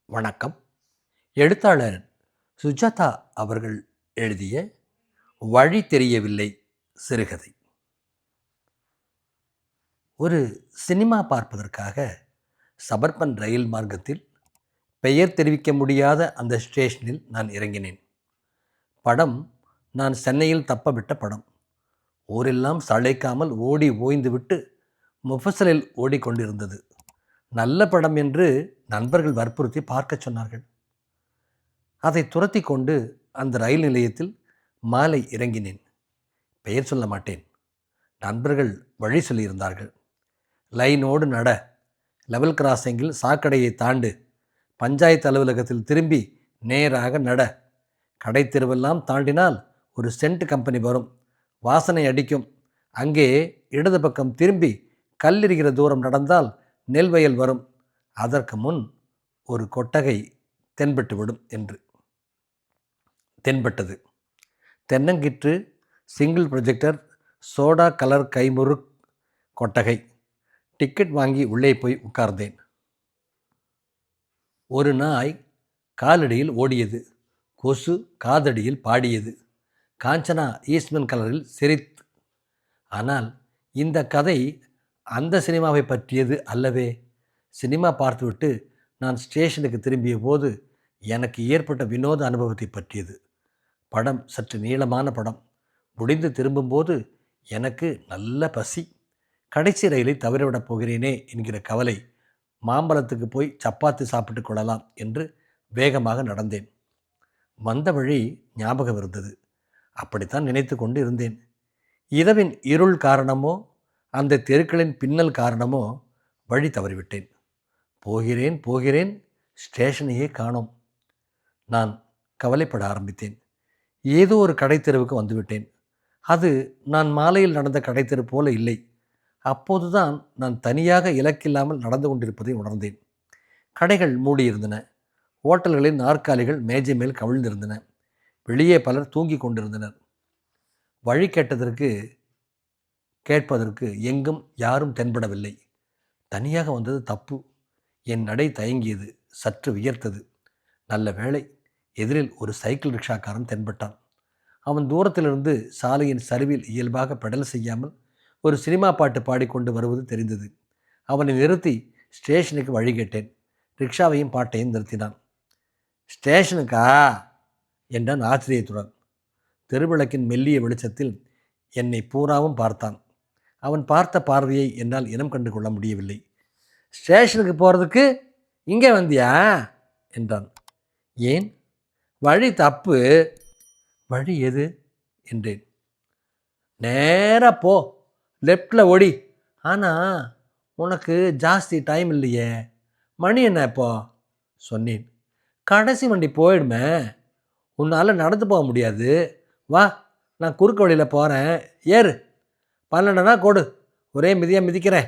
வணக்கம். எழுத்தாளர் சுஜாதா அவர்கள் எழுதிய வழி தெரியவில்லை சிறுகதை. ஒரு சினிமா பார்ப்பதற்காக சபர்பன் ரயில் மார்க்கத்தில் பெயர் தெரிவிக்க முடியாத அந்த ஸ்டேஷனில் நான் இறங்கினேன். படம் நான் சென்னையில் தப்பவிட்ட படம். ஊரெல்லாம் சளைக்காமல் ஓடி ஓய்ந்துவிட்டு முஃபசலில் ஓடிக்கொண்டிருந்தது. நல்ல படம் என்று நண்பர்கள் வற்புறுத்தி பார்க்கச் சொன்னார்கள். அதை துரத்தி கொண்டு அந்த ரயில் நிலையத்தில் மாலை இறங்கினேன். பெயர் சொல்ல மாட்டேன். நண்பர்கள் வழி சொல்லியிருந்தார்கள். லைனோடு நட, லெவல் கிராசிங்கில் சாக்கடையை தாண்டு, பஞ்சாயத்து அலுவலகத்தில் திரும்பி நேராக நட, கடை தெருவெல்லாம் தாண்டினால் ஒரு சென்ட் கம்பெனி வரும், வாசனை அடிக்கும். அங்கே இடது பக்கம் திரும்பி கல்லெறிகிற தூரம் நடந்தால் நெல்வயல் வரும். அதற்கு முன் ஒரு கொட்டகை தென்பட்டுவிடும் என்று. தென்பட்டது. தென்னங்கிற்று, சிங்கிள் ப்ரொஜெக்டர், சோடா கலர் கைமுறு கொட்டகை. டிக்கெட் வாங்கி உள்ளே போய் உட்கார்ந்தேன். ஒரு நாய் காலடியில் ஓடியது. கொசு காதடியில் பாடியது. காஞ்சனா ஈஸ்ட்மன் கலரில் சிரித்து. ஆனால் இந்த கதை அந்த சினிமாவை பற்றியது அல்லவே. சினிமா பார்த்துவிட்டு நான் ஸ்டேஷனுக்கு திரும்பிய போது எனக்கு ஏற்பட்ட வினோத அனுபவத்தை பற்றியது. படம் சற்று நீளமான படம். முடிந்து திரும்பும்போது எனக்கு நல்ல பசி. கடைசி ரயிலை தவறிவிடப் போகிறேனே என்கிற கவலை. மாம்பழத்துக்கு போய் சப்பாத்தி சாப்பிட்டு கொள்ளலாம் என்று வேகமாக நடந்தேன். வந்த வழி ஞாபகம் இருந்தது. அப்படித்தான் நினைத்து கொண்டு இருந்தேன். இரவின் இருள் காரணமோ அந்த தெருக்களின் பின்னல் காரணமோ வழி தவறிவிட்டேன். போகிறேன் போகிறேன், ஸ்டேஷனையே காணோம். நான் கவலைப்பட ஆரம்பித்தேன். ஏதோ ஒரு கடைத்தெருவுக்கு வந்துவிட்டேன். அது நான் மாலையில் நடந்த கடைத்தெரு போல இல்லை. அப்போதுதான் நான் தனியாக இலக்கில்லாமல் நடந்து கொண்டிருப்பதை உணர்ந்தேன். கடைகள் மூடியிருந்தன. ஓட்டல்களின் நாற்காலிகள் மேஜை மேல் கவிழ்ந்திருந்தன. வெளியே பலர் தூங்கி கொண்டிருந்தனர். வழி கேட்பதற்கு எங்கும் யாரும் தென்படவில்லை. தனியாக வந்தது தப்பு. என் நடை தயங்கியது, சற்று வியர்த்தது. நல்ல வேளை, எதிரில் ஒரு சைக்கிள் ரிக்ஷாக்காரன் தென்பட்டான். அவன் தூரத்திலிருந்து சாலையின் சரிவில் இயல்பாக பெடல் செய்யாமல் ஒரு சினிமா பாட்டு பாடிக்கொண்டு வருவது தெரிந்தது. அவனை நிறுத்தி ஸ்டேஷனுக்கு வழி கேட்டேன். ரிக்ஷாவையும் பாட்டையும் நிறுத்தினான். ஸ்டேஷனுக்கா என்றான் ஆச்சரியத்துடன். தெருவிளக்கின் மெல்லிய வெளிச்சத்தில் என்னை பூராவும் பார்த்தான். அவன் பார்த்த பார்வையை என்னால் இனம் கண்டு கொள்ள முடியவில்லை. ஸ்டேஷனுக்கு போகிறதுக்கு இங்கே வந்தியா என்றான். ஏன்? வழி தப்பு. வழி எது என்றேன். நேராக போ, லெஃப்டில் ஓடி. ஆனால் உனக்கு ஜாஸ்தி டைம் இல்லையே. மணி என்ன இப்போ சொன்னேன். கடைசி வண்டி போயிடுமே, உன்னால் நடந்து போக முடியாது. வா, நான் குறுக்கு வழியில் போகிறேன், ஏறு. 12 அணா கொடு, ஒரே மிதியாக மிதிக்கிறேன்.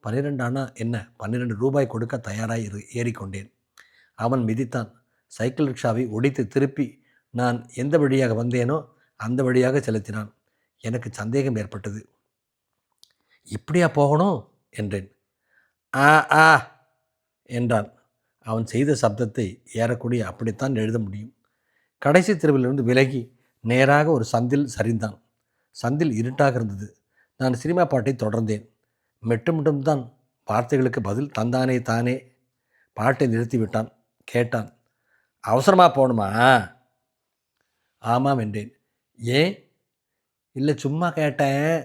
12 அணா என்ன, 12 ரூபாய் கொடுக்க தயாராக ஏறிக்கொண்டேன். அவன் மிதித்தான். சைக்கிள் ரிக்ஷாவை ஒடித்து திருப்பி நான் எந்த வழியாக வந்தேனோ அந்த வழியாக செலுத்தினான். எனக்கு சந்தேகம் ஏற்பட்டது. இப்படியா போகணும் என்றேன். ஆ ஆ என்றான். அவன் செய்த சப்தத்தை ஏறக்கூடிய அப்படித்தான் எழுத முடியும். கடைசி தெருவிலிருந்து விலகி நேராக ஒரு சந்தில் சரிந்தான். சந்தில் இருட்டாக இருந்தது. நான் சினிமா பாட்டை தொடர்ந்தேன். மெட்டும்தான் வார்த்தைகளுக்கு பதில் தந்தானே தானே. பாட்டை நிறுத்திவிட்டான். கேட்டான், அவசரமாக போகணுமா? ஆமாம் என்றேன். ஏன்? இல்லை, சும்மா கேட்டேன்.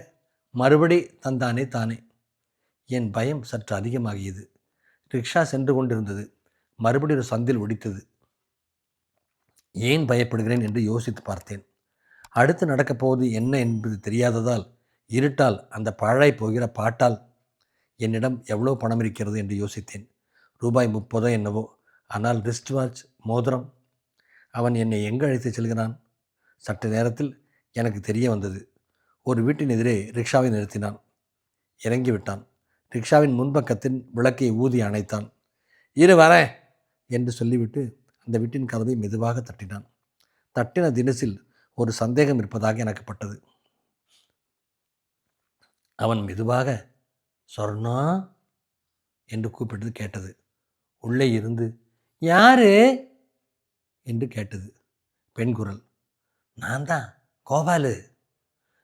மறுபடி தந்தானே தானே. என் பயம் சற்று அதிகமாகியது. ரிக்ஷா சென்று கொண்டிருந்தது. மறுபடி ஒரு சந்தில் ஒடித்தது. ஏன் பயப்படுகிறேன் என்று யோசித்து பார்த்தேன். அடுத்து நடக்கப் போவது என்ன என்பது தெரியாததால், இருட்டால், அந்த பாழாய் போகிற பாட்டால் என்னிடம் எவ்வளோ பணம் இருக்கிறது என்று யோசித்தேன். ரூபாய் 30 என்னவோ. ஆனால் ரிஸ்ட் வாட்ச், மோதிரம். அவன் என்னை எங்கு அழைத்து செல்கிறான்? சற்று நேரத்தில் எனக்கு தெரிய வந்தது. ஒரு வீட்டின் எதிரே ரிக்ஷாவை நிறுத்தினான். இறங்கிவிட்டான். ரிக்ஷாவின் முன்பக்கத்தின் விளக்கை ஊதி அணைத்தான். இரு வரேன் என்று சொல்லிவிட்டு அந்த வீட்டின் கதவை மெதுவாக தட்டினான். தட்டின தினசில் ஒரு சந்தேகம் இருப்பதாக எனக்கு பட்டது. அவன் மெதுவாக சொர்ணா என்று கூப்பிட்டது கேட்டது. உள்ளே இருந்து யாரு என்று கேட்டது. பெண் குரல். நான் தான், கோபாலு.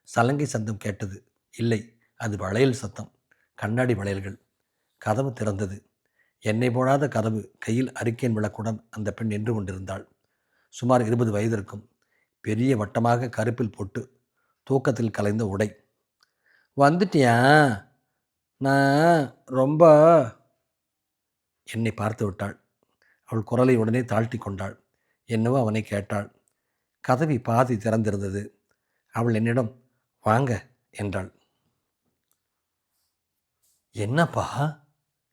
சலங்கை சத்தம் கேட்டது. இல்லை, அது வளையல் சத்தம். கண்ணாடி வளையல்கள். கதவு திறந்தது. எண்ணெய் போடாத கதவு. கையில் அரிக்கேன் விளக்குடன் அந்த பெண் நின்று கொண்டிருந்தாள். சுமார் 20 வயது இருக்கும். பெரிய வட்டமாக கருப்பில் போட்டு தூக்கத்தில் கலைந்த உடை. வந்துட்டியா? நான் ரொம்ப... என்னை பார்த்து விட்டாள். அவள் குரலை உடனே தாழ்த்தி கொண்டாள். என்னவோ அவனை கேட்டாள். கதவி பாதி திறந்திருந்தது. அவள் என்னிடம் வாங்க என்றாள். என்னப்பா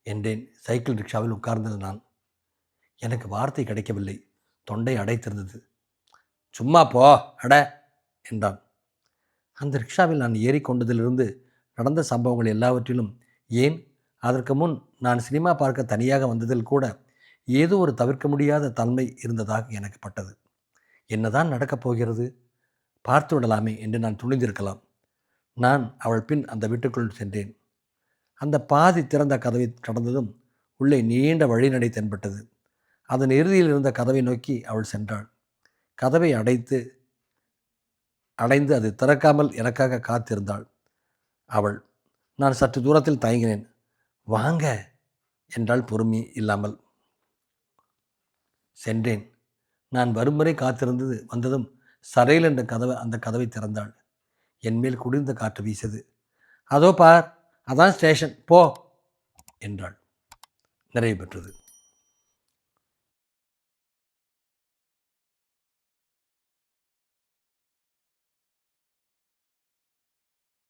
என்றேன். சைக்கிள் ரிக்ஷாவில் உட்கார்ந்தது நான். எனக்கு வார்த்தை கிடைக்கவில்லை. தொண்டை அடைத்திருந்தது. சும்மா போ அட என்றான். அந்த ரிக்ஷாவில் நான் ஏறிக்கொண்டதிலிருந்து நடந்த சம்பவங்கள் எல்லாவற்றிலும், ஏன் அதற்கு முன் நான் சினிமா பார்க்க தனியாக வந்ததில் கூட ஏதோ ஒரு தவிர்க்க முடியாத தன்மை இருந்ததாக எனக்கு பட்டது. என்னதான் நடக்கப் போகிறது? பார்த்து விடலாமே என்று நான் துணிந்திருக்கலாம். நான் அவள் பின் அந்த வீட்டுக்குள் சென்றேன். அந்த பாதி திறந்த கதவை கடந்ததும் உள்ளே நீண்ட வழிநடை தென்பட்டது. அதன் இறுதியில் இருந்த கதவை நோக்கி அவள் சென்றாள். கதவை அடைந்து அது திறக்காமல் எனக்காக காத்திருந்தாள் அவள். நான் சற்று தூரத்தில் தயங்கினேன். வாங்க என்றாள் பொறுமை இல்லாமல். சென்றேன். நான் வரும் வரை காத்திருந்தது வந்ததும் சரையில் என்ற அந்த கதவை திறந்தாள். என்மேல் குளிர்ந்த காற்று வீசது. அதோ பார், அதான் ஸ்டேஷன், போ என்றாள். நிறைவு பெற்றது.